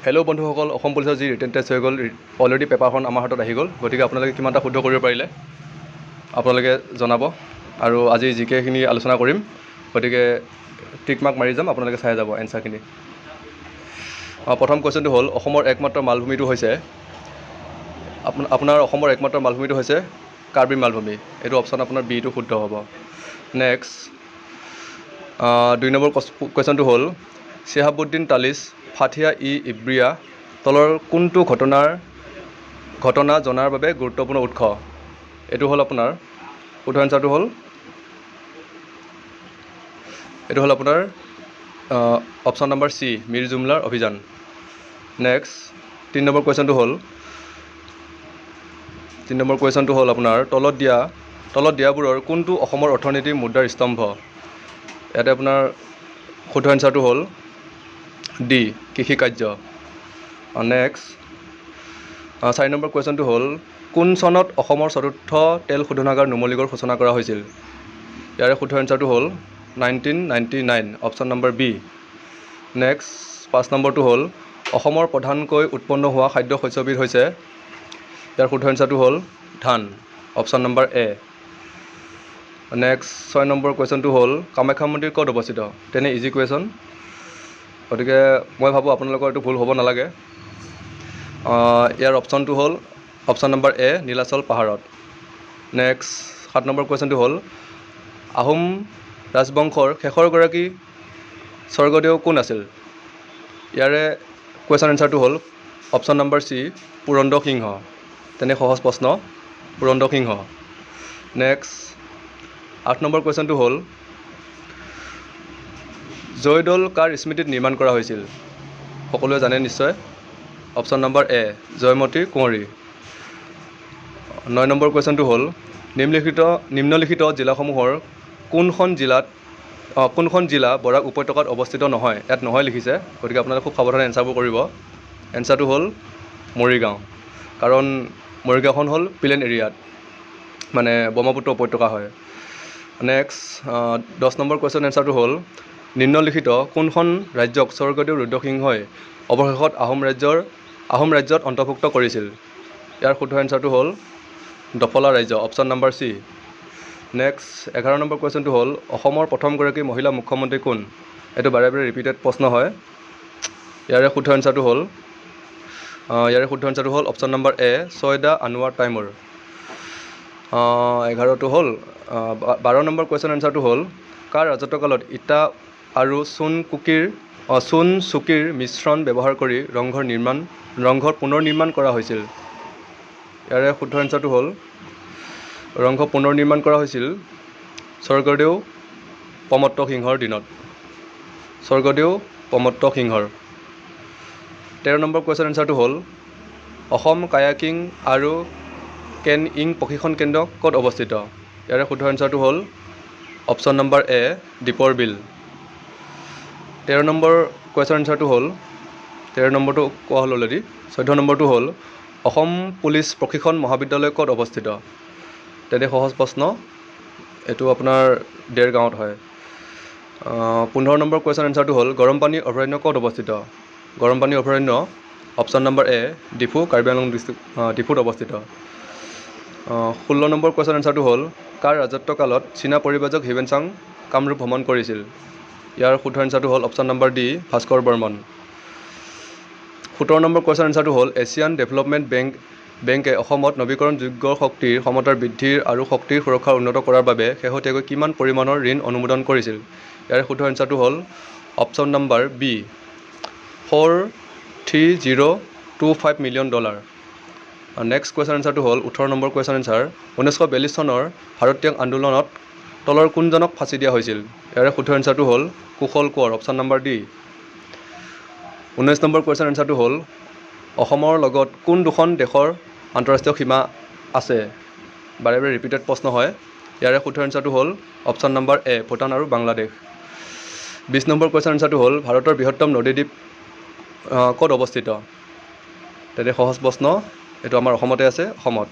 Hello' বন্ধুসকল, অসম পুলিচৰ যি ৰিটেন টেষ্ট হৈ গ'ল, অলৰেডি পেপাৰখন আমাৰ হাতত আহি গ'ল। গতিকে আপোনালোকে কিমানটা শুদ্ধ কৰিব পাৰিলে আপোনালোকে জনাব। আৰু আজি জিকেখিনি আলোচনা কৰিম, গতিকে টিক মাৰ্ক মাৰি যাম, আপোনালোকে চাই যাব এনচাৰখিনি। প্ৰথম কুৱেশ্যনটো হ'ল, অসমৰ একমাত্ৰ মালভূমিটো হৈছে আপোনাৰ অসমৰ একমাত্ৰ মালভূমিটো হৈছে কাৰ্বি মালভূমি। এইটো অপশ্যন আপোনাৰ বিটো শুদ্ধ হ'ব। নেক্সট 2 নম্বৰ কুৱেশ্যনটো হ'ল, চিহাবুদ্দিন তালিচ ফাথিয়া ইব্ৰিয়া তলৰ কোনটো ঘটনা জনাৰ বাবে গুৰুত্বপূৰ্ণ উৎস? এইটো হ'ল আপোনাৰ শুদ্ধ এনচাৰটো হ'ল আপোনাৰ অপশ্যন নম্বৰ চি, মিৰ জুমলাৰ অভিযান। নেক্সট 3 নম্বৰ কুৱেশ্যনটো হ'ল আপোনাৰ তলত দিয়াবোৰৰ কোনটো অসমৰ অৰ্থনীতিৰ মুদ্ৰাৰ স্তম্ভ? ইয়াতে আপোনাৰ শুদ্ধ এনচাৰটো হ'ল ডি, কৃষিকাৰ্য। নেক্সট 4 নম্বৰ কুৱেশ্যনটো হ'ল, কোন চনত অসমৰ চতুৰ্থ তেল শোধনাগাৰ নুমলীগড় সূচনা কৰা হৈছিল? ইয়াৰে শুদ্ধ এনচাৰটো হ'ল 1999, অপশ্যন নম্বৰ বি। নেক্সট 5 নম্বৰটো হ'ল, অসমৰ প্ৰধানকৈ উৎপন্ন হোৱা খাদ্য শস্যবিধ হৈছে? ইয়াৰ শুদ্ধ এনচাৰটো হ'ল ধান, অপশ্যন নম্বৰ এ। নেক্সট 6 নম্বৰ কুৱেশ্যনটো হ'ল, কামাখ্যা মন্দিৰ ক'ত অৱস্থিত? তেনে ইজি কুৱেশ্যন, গতিকে মই ভাবোঁ আপোনালোকৰ এইটো ভুল হ'ব নালাগে। ইয়াৰ অপশ্যনটো হ'ল অপশ্যন নম্বৰ এ, নীলাচল পাহাৰত। নেক্সট 7 নম্বৰ কুৱেশ্যনটো হ'ল, আহোম ৰাজবংশৰ শেষৰগৰাকী স্বৰ্গদেউ কোন আছিল? ইয়াৰে কুৱেশ্যন এনচাৰটো হ'ল অপশ্যন নম্বৰ চি, পুৰন্দৰ সিংহ। তেনে সহজ প্ৰশ্ন, পুৰন্দৰ সিংহ। নেক্সট 8 নম্বৰ কুৱেশ্যনটো হ'ল, জয়দৌল কাৰ স্মৃতিত নিৰ্মাণ কৰা হৈছিল? সকলোৱে জানে নিশ্চয়, অপশ্যন নম্বৰ এ, জয়মতী কুঁৱৰী। 9 নম্বৰ কুৱেশ্যনটো হ'ল, নিম্নলিখিত জিলাসমূহৰ কোনখন জিলা বৰাক উপত্যকাত অৱস্থিত নহয়? ইয়াত নহয় লিখিছে, গতিকে আপোনালোকে খুব সাৱধানে এনচাৰবোৰ কৰিব। এনচাৰটো হ'ল মৰিগাঁও, কাৰণ মৰিগাঁওখন হ'ল প্লেইন এৰিয়াত, মানে ব্ৰহ্মপুত্ৰ উপত্যকা হয়। নেক্সট 10 নম্বৰ কুৱেশ্যন এনচাৰটো হ'ল, নিম্নলিখিত কোনখন ৰাজ্যক স্বৰ্গদেউ ৰুদ্ৰসিংহই অৱশেষত আহোম ৰাজ্যত অন্তৰ্ভুক্ত কৰিছিল? ইয়াৰ শুদ্ধ এনচাৰটো হ'ল দফলা ৰাজ্য, অপশ্যন নম্বৰ চি। নেক্সট 11 নম্বৰ কুৱেশ্যনটো হ'ল, অসমৰ প্ৰথমগৰাকী মহিলা মুখ্যমন্ত্ৰী কোন? এইটো বাৰে বাৰে ৰিপিটেড প্ৰশ্ন হয়। ইয়াৰে শুদ্ধ এনচাৰটো হ'ল অপশ্যন নম্বৰ এ, ছয়দা আনোৱাৰ তাইমুৰ। 12 নম্বৰ কুৱেশ্যন এনচাৰটো হ'ল, কাৰ ৰাজত্বকালত ইটা আৰু চূণ চুকিৰ মিশ্ৰণ ব্যৱহাৰ কৰি ৰংঘৰ পুনৰ নিৰ্মাণ কৰা হৈছিল? ইয়াৰে শুদ্ধ এনচাৰটো হ'ল, ৰংঘৰ পুনৰ নিৰ্মাণ কৰা হৈছিল স্বৰ্গদেউ প্ৰমত্ত সিংহৰ দিনত। 13 নম্বৰ কুৱেশ্যন এনচাৰটো হ'ল, অসম কায়াকিং আৰু কেনইং প্ৰশিক্ষণ কেন্দ্ৰ ক'ত অৱস্থিত? ইয়াৰে শুদ্ধ এনচাৰটো হ'ল অপশ্যন নম্বৰ এ, দীপৰ বিল। 13 নম্বৰ কুৱেশ্যন এনচাৰটো হ'ল, 13 নম্বৰটো কোৱা হ'ল অলৰেডি। 14 নম্বৰটো হ'ল, অসম পুলিচ প্ৰশিক্ষণ মহাবিদ্যালয় ক'ত অৱস্থিত? তেনে সহজ প্ৰশ্ন, এইটো আপোনাৰ দেৰগাঁৱত হয়। 15 নম্বৰ কুৱেশ্যন এনচাৰটো হ'ল, গৰমপানী অভয়াৰণ্য ক'ত অৱস্থিত? গৰমপানী অভয়াৰণ্য অপশ্যন নম্বৰ এ, ডিফু, কাৰ্বি আংলং ডিষ্ট্ৰিক্ট, ডিফুত অৱস্থিত। 16 নম্বৰ কুৱেশ্যন এনচাৰটো হ'ল, কাৰ ৰাজত্বকালত চীনা পৰিব্ৰাজক হিউৱেন চাং কামৰূপ ভ্ৰমণ কৰিছিল? ইয়াৰ শুদ্ধ এনচাৰটো হ'ল option number D, Bhaskar Barman. 17 number question এনচাৰটো হ'ল, এছিয়ান ডেভেলপমেণ্ট বেংকে অসমত নৱীকৰণযোগ্য শক্তিৰ ক্ষমতাৰ বৃদ্ধি আৰু শক্তিৰ সুৰক্ষা উন্নত কৰাৰ বাবে শেহতীয়াকৈ কিমান পৰিমাণৰ ঋণ অনুমোদন কৰিছিল? ইয়াৰে শুদ্ধ এনচাৰটো হ'ল option number B, $43025 million. Next question এনচাৰটো হ'ল 18 নম্বৰ কুৱেশ্যন এনচাৰ, 1942 চনৰ ভাৰত ত্যাগ আন্দোলনত তলৰ কোনজনক ফাঁচি দিয়া হৈছিল? ইয়াৰে শুদ্ধ এনচাৰটো হ'ল Kushal Konwar, option number D. 19 number question এনচাৰটো হ'ল, অসমৰ লগত কোন দুখন দেশৰ আন্তঃৰাষ্ট্ৰীয় সীমা আছে? বাৰে বাৰে ৰিপিটেড প্ৰশ্ন হয়। ইয়াৰে শুদ্ধ এনচাৰটো হ'ল অপশ্যন নম্বৰ এ, ভূটান আৰু বাংলাদেশ। 20 নম্বৰ কুৱেশ্যন এনচাৰটো হ'ল, ভাৰতৰ বৃহত্তম নদীদ্বীপ ক'ত অৱস্থিত? তেনে সহজ প্ৰশ্ন, এইটো আমাৰ অসমতে আছে, অসমত।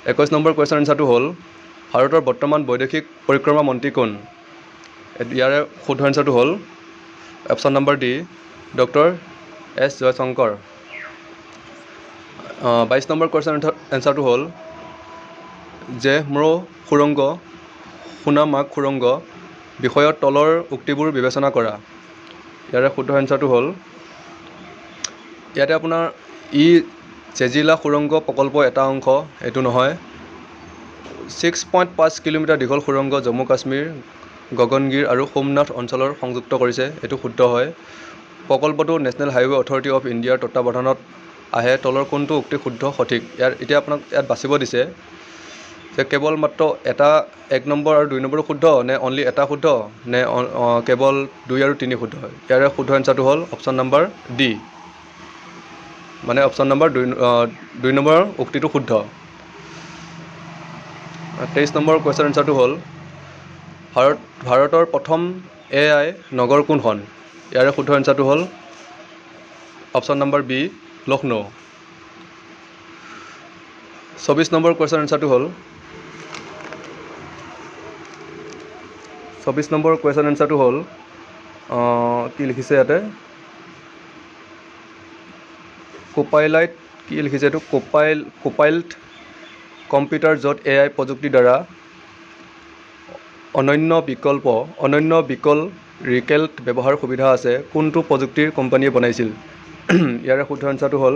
21 নম্বৰ কুৱেশ্যন এনচাৰটো হ'ল, ভাৰতৰ বৰ্তমান বৈদেশিক পৰিক্ৰমা মন্ত্ৰী কোন? ইয়াৰে শুদ্ধ এনচাৰটো হ'ল option number D, doctor S Jaishankar. 22 number question এনচাৰটো হ'ল জেহ্মৰ সুৰংগ সোনামাৰ্গ সুৰংগ বিষয়ত তলৰ উক্তিবোৰ বিবেচনা কৰা। ইয়াৰে শুদ্ধ এনচাৰটো হ'ল ইয়াতে আপোনাৰ জেজিলা সুৰংগ প্ৰকল্পৰ এটা অংশ, এইটো নহয়। 6.5 কিলোমিটাৰ দীঘল সুৰংগ জম্মু কাশ্মীৰ, গগনগিৰ আৰু সোমনাথ অঞ্চলৰ সংযুক্ত কৰিছে, এইটো শুদ্ধ হয়। প্ৰকল্পটো নেশ্যনেল হাইৱে অথৰিটি অফ ইণ্ডিয়াৰ তত্বাৱধানত আহে। তলৰ কোনটো উক্তি শুদ্ধ সঠিক? এতিয়া আপোনাক ইয়াত বাচিব দিছে যে কেৱল মাত্ৰ 1 নম্বৰ আৰু 2 নম্বৰো শুদ্ধ, নে অনলি এটা শুদ্ধ, নে কেৱল 2 আৰু 3 শুদ্ধ হয়। ইয়াৰে শুদ্ধ এনচাৰটো হ'ল অপশ্যন নম্বৰ ডি, মানে অপশ্যন নম্বৰ 2 নম্বৰৰ উক্তিটো শুদ্ধ। 23 নম্বৰ কুৱেশ্যন এনচাৰটো হ'ল ভাৰতৰ প্ৰথম AI নগৰ কোনখন? ইয়াৰে শুদ্ধ এনচাৰটো হ'ল option number B, Lucknow. 24 number question এনচাৰটো হ'ল 24 নম্বৰ কুৱেশ্যন এনচাৰটো হ'ল কি লিখিছে ইয়াতে, কোপাইলাইট কি লিখিছে এইটো, কোপাইল্ট কম্পিউটাৰ য'ত AI প্ৰযুক্তিৰ দ্বাৰা অনন্য বিকল ৰিকেল্ট ব্যৱহাৰ সুবিধা আছে, কোনটো প্ৰযুক্তিৰ কোম্পানীয়ে বনাইছিল? ইয়াৰে শুদ্ধ এনচাৰটো হ'ল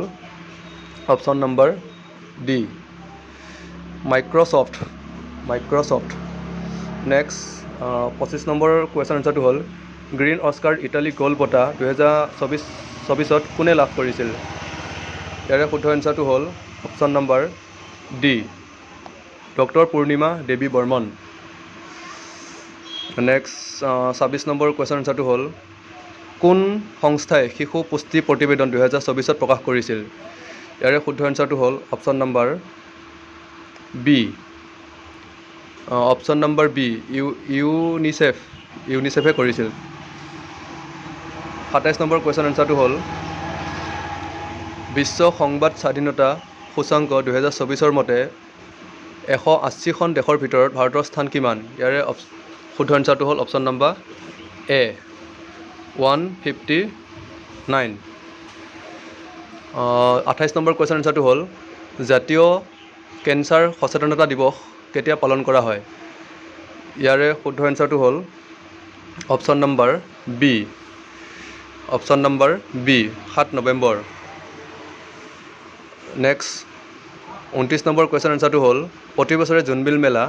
option number D, Microsoft. Next 25 number question এনচাৰটো হ'ল গ্ৰীণ অস্কাৰ ইটালী গ'ল্ড বঁটা 2024 কোনে লাভ কৰিছিল? ইয়াৰে শুদ্ধ এনচাৰটো হ'ল অপশ্যন নম্বৰ ডি, ডক্টৰ পূৰ্ণিমা দেৱী বৰ্মন। নেক্সট 26 নম্বৰ কুৱেশ্যন এনচাৰটো হ'ল কোন সংস্থাই শিশু পুষ্টি প্ৰতিবেদন 2024 প্ৰকাশ কৰিছিল? ইয়াৰে শুদ্ধ এনচাৰটো হ'ল অপশ্যন নম্বৰ বি, ইউনিচেফে কৰিছিল। 27 নম্বৰ কুৱেশ্যন এনচাৰটো হ'ল বিশ্ব সংবাদ স্বাধীনতা সূচাংক 2024 মতে 180খন দেশৰ ভিতৰত ভাৰতৰ স্থান কিমান? ইয়াৰে শুদ্ধ এনচাৰটো হ'ল অপশ্যন নম্বৰ এ, 159। 28 নম্বৰ কুৱেশ্যন এনচাৰটো হ'ল জাতীয় কেঞ্চাৰ সচেতনতা দিৱস কেতিয়া পালন কৰা হয়? ইয়াৰে শুদ্ধ এনচাৰটো হ'ল option number B, 7 November. Next 29 number question এনচাৰটো হ'ল প্ৰতি বছৰে জোনবিল মেলা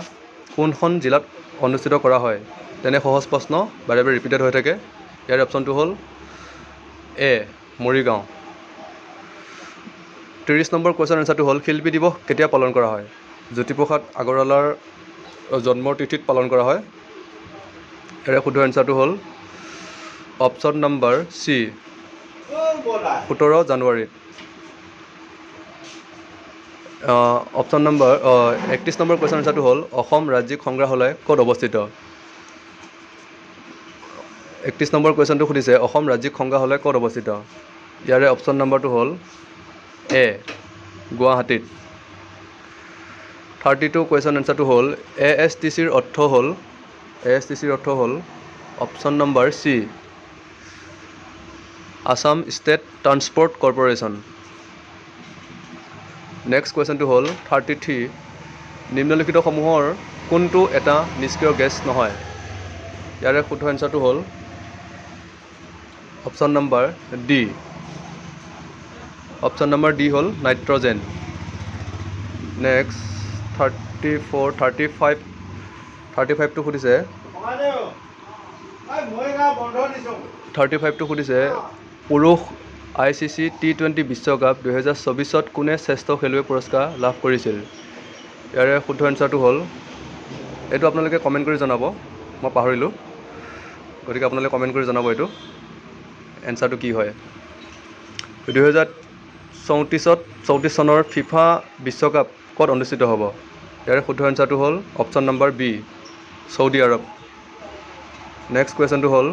কোনখন জিলাত অনুষ্ঠিত কৰা হয়? তেনে সহজ প্ৰশ্ন বাৰে বাৰে ৰিপিটেড হৈ থাকে। ইয়াৰ অপশ্যনটো হ'ল এ, মৰিগাঁও। 30 নম্বৰ কুৱেশ্যন এনচাৰটো হ'ল শিল্পী দিৱস কেতিয়া পালন কৰা হয়? জ্যোতিপ্ৰসাদ আগৰৱালাৰ জন্মৰ তিথিত পালন কৰা হয়। ইয়াৰে শুদ্ধ এনচাৰটো হ'ল অপশ্যন নম্বৰ চি, 17 জানুৱাৰীত। 31 নম্বৰ কুৱেশ্যন এনচাৰটো হ'ল অসম ৰাজ্যিক সংগ্ৰহালয় ক'ত অৱস্থিত? 31 নম্বৰ কুৱেশ্যনটো সুধিছে অসম ৰাজ্যিক সংগ্ৰহালয় ক'ত অৱস্থিত? ইয়াৰে অপশ্যন নম্বৰটো হ'ল এ, গুৱাহাটীত। 32 কুৱেশ্যন এনচাৰটো হ'ল ASTCৰ অৰ্থ হ'ল option number C, Assam state transport corporation. Next কুৱেশ্যনটো হ'ল 33 নিম্নলিখিতসমূহৰ কোনটো এটা নিষ্ক্ৰিয় গেছ নহয়? ইয়াৰে শুদ্ধ এনচাৰটো হ'ল অপশ্যন নম্বৰ ডি, হ'ল নাইট্ৰজেন। নেক্সট 35টো সুধিছে 35টো সুধিছে পুৰুষ ICC T20 বিশ্বকাপ 2024 কোনে শ্ৰেষ্ঠ খেলুৱৈ পুৰস্কাৰ লাভ কৰিছিল? ইয়াৰে শুদ্ধ এনচাৰটো হ'ল এইটো আপোনালোকে কমেণ্ট কৰি জনাব, মই পাহৰিলোঁ, গতিকে আপোনালোকে কমেণ্ট কৰি জনাব এইটো এনচাৰটো কি হয়। 2034 চনৰ ফিফা বিশ্বকাপ ক'ত অনুষ্ঠিত হ'ব? ইয়াৰে শুদ্ধ এনচাৰটো হ'ল অপশ্যন নম্বৰ বি, চৌদি আৰৱ। নেক্সট কুৱেশ্যনটো হ'ল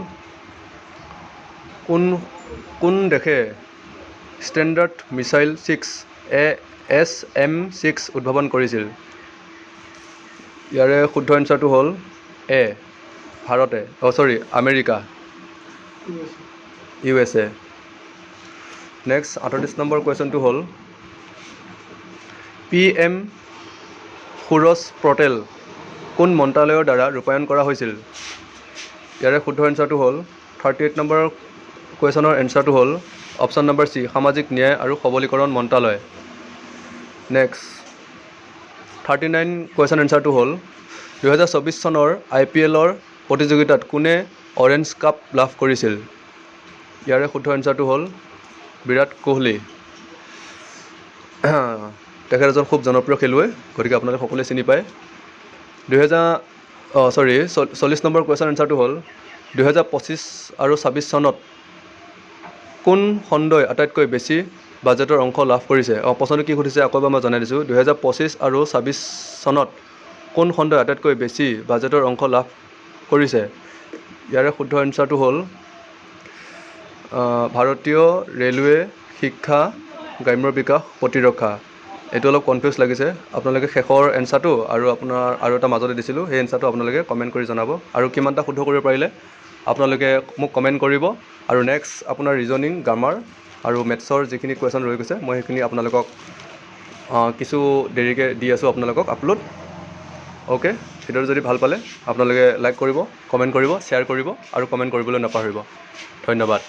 কোন দেশে ষ্টেণ্ডাৰ্ড মিছাইল 6 SM-6 উদ্ভাৱন কৰিছিল? ইয়াৰে শুদ্ধ এনচাৰটো হ'ল এ, আমেৰিকা, USA। নেক্সট 38 নম্বৰ কুৱেশ্যনটো হ'ল PM সূৰজ পটেল কোন মন্ত্ৰালয়ৰ দ্বাৰা ৰূপায়ণ কৰা হৈছিল? ইয়াৰে শুদ্ধ এনচাৰটো হ'ল 38 নম্বৰ কুৱেশ্যনৰ এনচাৰটো হ'ল অপশ্যন নম্বৰ চি সামাজিক ন্যায় আৰু সবলীকৰণ মন্ত্ৰালয়। নেক্সট 39 কুৱেশ্যন এনচাৰটো হ'ল 2024 চনৰ IPLৰ প্ৰতিযোগিতাত কোনে অৰেঞ্জ কাপ লাভ কৰিছিল? ইয়াৰে শুদ্ধ এনচাৰটো হ'ল বিৰাট কোহলি। তেখেত এজন খুব জনপ্ৰিয় খেলুৱৈ, গতিকে আপোনালোকে সকলোৱে চিনি পায়। 40 নম্বৰ কুৱেশ্যন এনচাৰটো হ'ল 2025 আৰু 26 চনত কোন খণ্ডই আটাইতকৈ বেছি বাজেটৰ অংশ লাভ কৰিছে? প্ৰশ্নটো কি সুধিছে আকৌ এবাৰ মই জনাই দিছোঁ। 2025 আৰু 26 চনত কোন খণ্ডই আটাইতকৈ বেছি বাজেটৰ অংশ লাভ কৰিছে? ইয়াৰে শুদ্ধ এনচাৰটো হ'ল ভাৰতীয় ৰেলৱে, শিক্ষা, গ্ৰাম্য বিকাশ, প্ৰতিৰক্ষা। এইটো অলপ কনফিউজ লাগিছে, আপোনালোকে শেষৰ এনচাৰটো আৰু আৰু এটা মাজতে দিছিলোঁ সেই এনচাৰটো আপোনালোকে কমেণ্ট কৰি জনাব, আৰু কিমানটা শুদ্ধ কৰিব পাৰিলে আপোনালোকে মোক কমেণ্ট কৰিব। আৰু নেক্সট আপোনাৰ ৰিজনিং, গ্ৰামাৰ আৰু মেথছৰ যিখিনি কুৱেশ্যন ৰৈ গৈছে মই সেইখিনি আপোনালোকক কিছু দেৰিকৈ দি আছোঁ আপোনালোকক আপলোড। অ'কে, ভিডিঅ'টো যদি ভাল পালে আপোনালোকে লাইক কৰিব, কমেণ্ট কৰিব, শ্বেয়াৰ কৰিব আৰু কমেণ্ট কৰিবলৈ নাপাহৰিব। ধন্যবাদ।